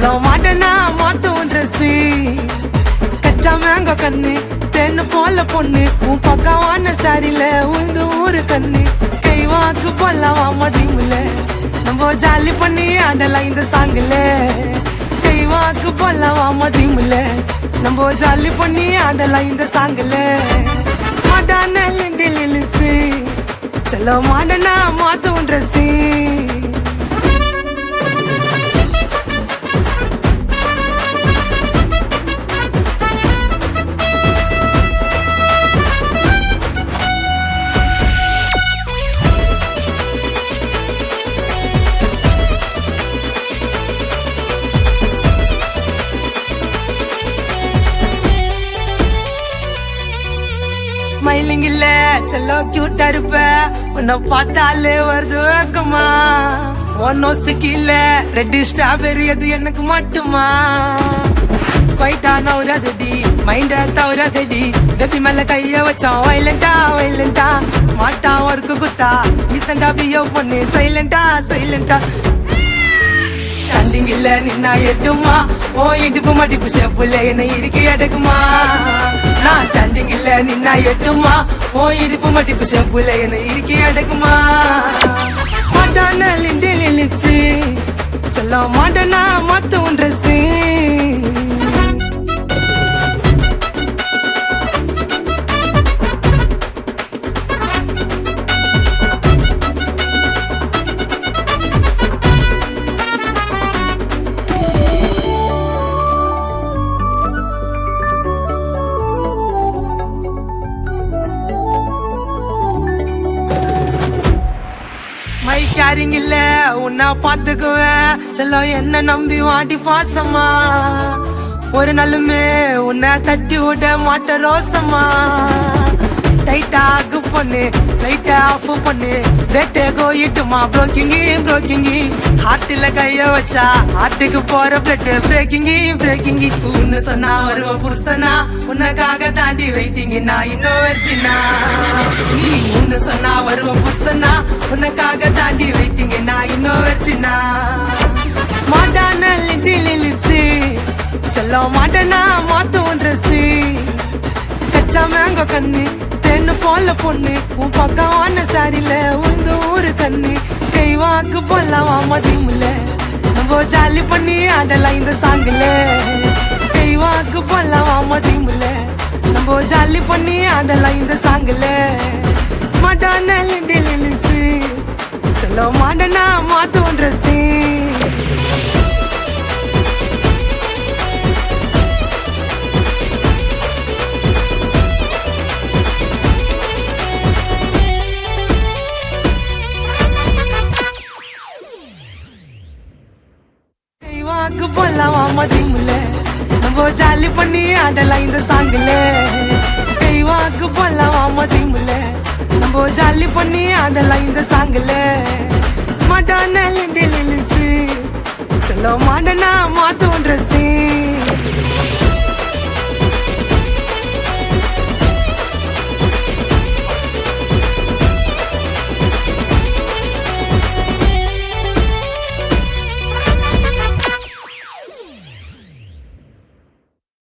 சொல்ல மாட்டேன்னா மாத்தும் ட்ரெஸ்ஸு கச்சா மேங்க கண்ணு தென்னு போல பொண்ணு உன் பக்கவான சாரில உந்து ஊரு கண்ணு ஸ்கை வாக்கு போலாம் டீம்ல நம்ம ஜாலி பண்ணி ஆடலாம் இந்த சாங்குல ஸ்கை வாக்கு போலாம் டீம்ல நம்ம ஜாலி பண்ணி ஆடலாம் இந்த சாங்குல ஸ்மார்ட்டான லிப்ஸு சொல்ல மாட்டேன்னா மாத்தும் ட்ரெஸ்ஸு ஸ்மைலிங் இல்ல செல்லோ கியூட்டா இருப்ப உன்னை பார்த்தாலே வருது வேக்கமா ஒன்னோசுக்கு இல்ல ரெட் ஸ்ட்ராபெரி அது எனக்கு மட்டுமா குவைட்டா நவுறாதடி மைண்ட தவறாதடி கத்தி மேல கைய வச்சான் வைலண்டா ஸ்மார்ட்டா ஒர்க்கு குத்தா டீசெண்டா பியோ பொண்ணு சைலண்டா ஸ்டாண்டிங் இல்ல நின்னா எட்டுமா ஓ இடுப்பு மடிப்பு செப்புல என்ன இறுக்கி எடுக்குமா நான் ஸ்டாண்டிங் இல்ல நின்னா எட்டுமா ஓ இடுப்பு மடிப்பு செப்புல என்ன இறுக்கி எடுக்குமா மாட்டான லிப்ஸு சொல்ல மாட்டேன்னா மாத்தும் ட்ரெஸ்ஸு மை கேரிங் இல்ல உன்னை பாத்துக்குவேன் செல்லம் என்ன நம்பி வாட்டி பாசமா ஒரு நாளுமே உன்னை தட்டி விட மாட்ட ரோசமா டைட்டா ஆகு பொண்ணு லைட்டா ஆஃப் பண்ணு ரேட்டே கோயிட்டுமா ப்ரோக்கிங்கி ஹார்ட்டில கைய வச்சா ஹார்ட்டுக்கு போற பிளட் பிரேக்கிங்கி உன்னை சொன்னா வருவ புருஷனா உனக்காக தாண்டி வெயிட்டிங் நான் இன்னும் வச்சினா நீ உன்னை சொன்னா வருவ புருஷனா உனக்காக தாண்டி வெயிட்டிங் நான் இன்னும் வச்சினா ஸ்மார்ட்டான லிப்ஸு சொல்ல மாட்டேன்னா மாத்தும் ட்ரெஸ்ஸு கச்சா மேங்க கண்ணு தென்னு போல பொண்ணு உன் பக்கவான சாரில உந்து ஊரு கண்ணு ஸ்கை வாக்கு போலாம் டீம்ல நம்ம ஜாலி பண்ணி ஆடலாம் இந்த சாங்குல ஸ்கை வாக்கு போலாம் டீம்ல நம்ம ஜாலி பண்ணி ஆடலாம் இந்த சாங்குல ஸ்மார்ட்டான லிப்ஸு சொல்ல மாட்டேன்னா மாத்தும் ட்ரெஸ்ஸு வாக்கு போலாம் டீம்ல நம்ம ஜாலி பண்ணி ஆடலாம் இந்த சாங்குல வாக்கு போலாம் டீம்ல நம்ம ஜாலி பண்ணி ஆடலாம் இந்த சாங்குல ஸ்மார்ட்டான லிப்ஸு சொல்ல மாட்டேன்னா மாத்தும் ட்ரெஸ்ஸு